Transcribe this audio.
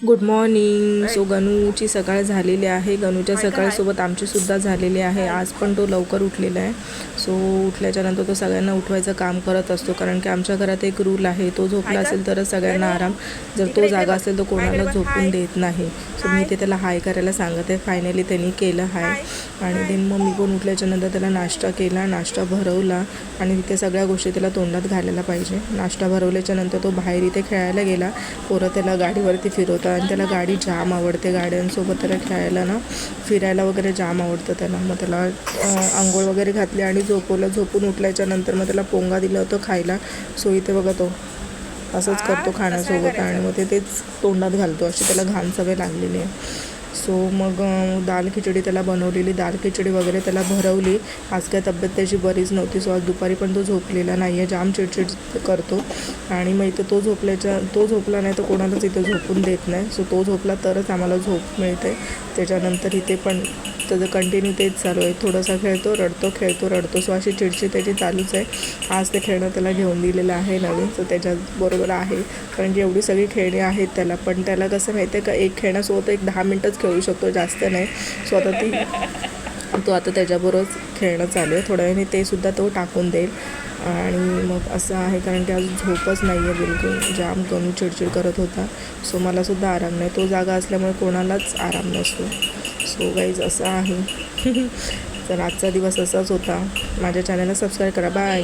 Good morning. So गणूची सकाळ झालेली आहे. गणूच्या सकाळीसोबत आमचीसुद्धा झालेली आहे. आज पण तो लवकर उठलेला आहे. सो उठल्याच्यानंतर तो सगळ्यांना उठवायचं काम करत असतो, कारण की आमच्या घरात एक रूल आहे, तो झोपला असेल तरच सगळ्यांना आराम. जर तो जागा असेल तर कोणाला झोपून देत नाही. सो मी ते त्याला हाय करायला सांगत आहे. फायनली त्यांनी केलं हाय. आणि देन मग मी पण उठल्याच्यानंतर त्याला नाश्ता केला, नाश्ता भरवला आणि तिथे सगळ्या गोष्टी त्याला तोंडात घालायला पाहिजे. नाश्ता भरवल्याच्यानंतर तो बाहेर इथे खेळायला गेला. पोरं त्याला गाडीवरती फिरवतात आणि त्याला गाडी जाम आवडते. गाड्यांसोबत त्याला खेळायला ना, फिरायला वगैरे जाम आवडतं त्याला. मग त्याला आंघोळ वगैरे घातली आणि झोपवलं. झोपून उठल्याच्यानंतर मग त्याला पोंगा दिलं होतं खायला. सो इथे बघा तो असंच करतो खाण्यासोबत आणि मग तेच तोंडात घालतो. अशी त्याला घाण सवय लागलेली आहे. सो मग दाल खिचडी त्याला बनवलेली, दाल खिचडी वगैरे त्याला भरवली. आज काय तब्येत त्याची बरीच नव्हती. सो आज दुपारी पण तो झोपलेला नाही आहे, जाम चिडचिड करतो. आणि मग इथं तो झोपला नाही तर कोणालाच इथं झोपून देत नाही. सो तो झोपला तरच आम्हाला झोप मिळते. त्याच्यानंतर इथे पण त्याचं कंटिन्यू तेच चालू आहे. थोडासा खेळतो, रडतो, खेळतो, रडतो. सो अशी चिडचिड त्याची चालूच आहे. आज ते खेळणं त्याला घेऊन दिलेलं आहे नवीन. सो त्याच्याबरोबर आहे, कारण की एवढी सगळी खेळणी आहेत त्याला. पण त्याला कसं माहिती आहे का, एक खेळण्यासोबत एक 10 मिनटंच खेळू शकतो, जास्त नाही. सो तो आता त्याच्याबरोबर खेळणं चालू आहे. थोड्या वेळाने ते सुद्धा तो टाकून देईल. आणि मग असं आहे, कारण की आज झोपच नाही आहे बिलकुल. जाम कमी चिडचिड करत होता. सो मलासुद्धा आराम नाही. तो जागा असल्यामुळे कोणालाच आराम नसतो. सो गाईज असं आहे. तर आजचा दिवस असाच होता. माझ्या चॅनलला सबस्क्राईब करा. बाय.